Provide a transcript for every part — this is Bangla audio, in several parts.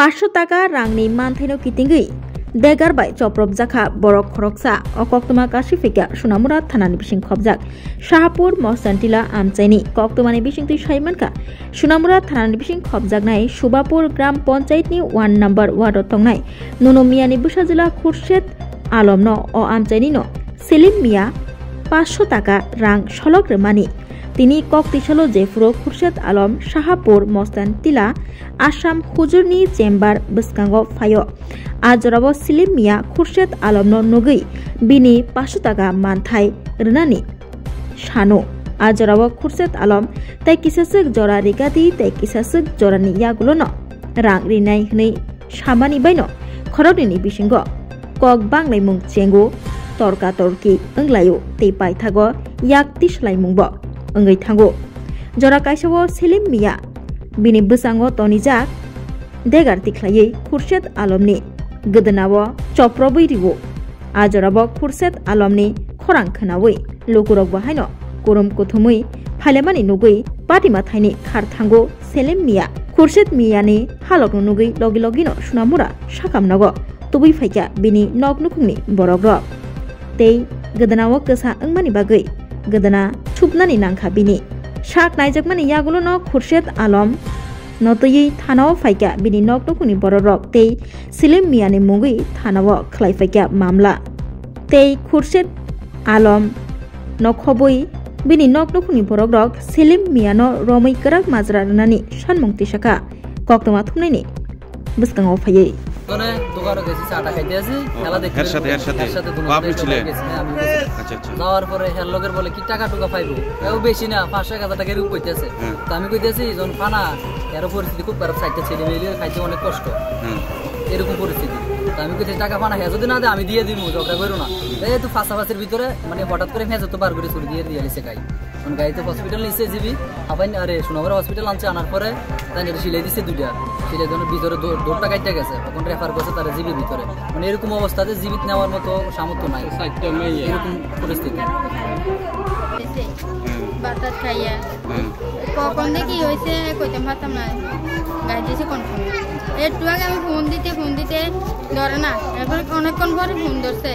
500 টাকা রাংनि मानथाइनो कितिंगै देगारबाय चप्रब जाखा बरक खरकसा अकक्तमा काशिफिका सुनामुरा थानानि बिसिं खबजाक शाहपुर मस्तानटिला आमचाइनि कक्तमानि बिसिंथि साइमानका सुनामुरा थानानि बिसिं खबजाकनाय सुबापुर ग्राम पंचायतनि 1 नम्बर वार्ड तंनाय नुनुमियानि बुसाजिला खुरशेद आलमनो अ आमचाइनिनो सेलिम मिया 500 टाका रां सलक रेमानि তিনি ককতিশালো জেফুরো খুরশেদ আলম শাহাপুর মস্তান টিলা আসাম হুজুরনি চেম্বার বসকাঙ্গ ফায় আজরাবো সিলিম মিয়া খুরশেদ আলমনো নগৈ বিনি 500 টাকা মানথাই রনানি শানো আজরাবো খুরশেদ আলম তাই কিসাসক জরা রিগাদি তাই কিসাসক জরানি ইয়াগুলোনো রাং রিনাই হनै সামানি বাইনো খরগনি বিসিঙ্গ কক বাংলাইমুং চেঙ্গু তর্কা তর্কি ওংলায়ো তে পাইথাগো ইয়াক তিসলাইমুংবো ओंगै थांगो जरा काइसावो सेलिम मिया बिनि बसांगो तनिजाक देगार तिख्लायै खुरशेद आलमनि गोदोनावो चप्रबै रिवो आजराबो खुरशेद आलमनि खरां खोनावै लुकुरक बाहायनो गरम कुथुमै फालेमानि नुगै पाटिमा थाइनि खार थांगो सेलिम मिया खुरशेद मियानि हालक नुगै लगी लगिनो सुनामुरा साकामनगो तुबै फाइका बिनि नगनुखुंनि बरग तै गोदोनावो गोसा ओंमानि बागै गोदना छुपनानि नांखा बिनि शाक नायजकमानि यागुलो न खुरशेद आलम नतयै थानाव फाइका बिनि नगनुखुनि बररक तै सिलिम मियानि मुगै थानाव खलाय फाइका मामला तै खुरशेद आलम नखबै बिनि नगनुखुनि बररक सिलिम मियानो रमै गराक माजरा रनानि सानमुंति शाखा कक्तमा थुमनायनि बसकांगाव फायै তোনে দোকানে গেছি চাটা খাইতে আসি খেলা দেখতে এর সাথে আপনি ছিলেন আচ্ছা যাওয়ার পরে হের লগের বলে কি টাকা টুকা পাইবো এও বেশি না 500-1000 টাকা এরকম কইতেছে তো আমি কইতেছি জন ফানা এর পরিস্থিতি খুব খারাপ সাইডটা ছেড়ে মিলে খাইতে অনেক কষ্ট এরকম পরিস্থিতি তো আমি কইতে টাকা ফানা হে যদি না দে আমি দিয়ে দিব ঝগড়া করো না এই তো ফাঁসাফাসির ভিতরে মানে হঠাৎ করে মেজে তো বার করে ছুরি দিয়ে দিয়েছে গাই কোন গাইতে হসপিটাল নিছে জিবি আবার আরে সোনামুরা হসপিটাল আনছে আনার পরে তাই সিলাই দিছে দুইটা সিলাই জন্য ভিতরে দৌড়টা কাটতে গেছে তখন রেফার করছে তার জিবির ভিতরে মানে এরকম অবস্থাতে জীবিত নেওয়ার মতো সামর্থ্য নাই এরকম পরিস্থিতি বাতাস খাইয়া কখন কি হয়েছে কইতাম পারতাম না গাই দিয়েছে কনফার্ম একটু আগে আমি ফোন দিতে ধরে না এরপর অনেকক্ষণ পরে ফোন ধরছে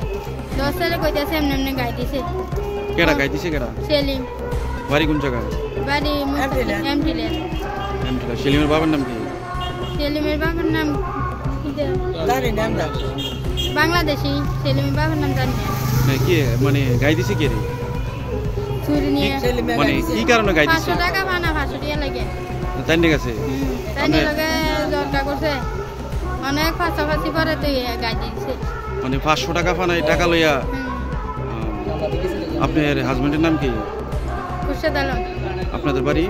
কইতেছে এমনি এমনি গাই দিয়েছে কেডা গাই দিছে কেডা সেলিম বাড়ি কোন জায়গা বাড়ি এমটিলে সেলিমের বাবার নাম কি সেলিমের বাবার নাম বাংলাদেশি সেলিমের বাবার নাম জানি না কি মানে গাই দিছে কে রে ছুরি নিয়ে মানে কি কারণে গাই দিছে 500 টাকা বানা 500 টাকা লাগে তাই নিয়ে গেছে তাই লাগে দরকার করছে অনেক ফাঁসাফাঁসি করে তো গাই দিছে মানে 500 টাকা ফানাই টাকা লইয়া আপনার হাজবেন্ডের নাম কি খুরশেদ আলম আপনাদের বাড়ি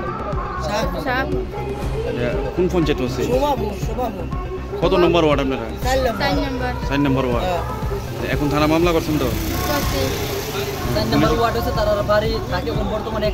শাহপুর কোন পঞ্চায়েত আছে কত নম্বর ওয়ার্ড আপনারা 4 নম্বর ওয়ার্ড এখন থানা মামলা করছেন তো 4 নম্বর ওয়ার্ড আছে তার বাড়ি থাকে বর্তমানে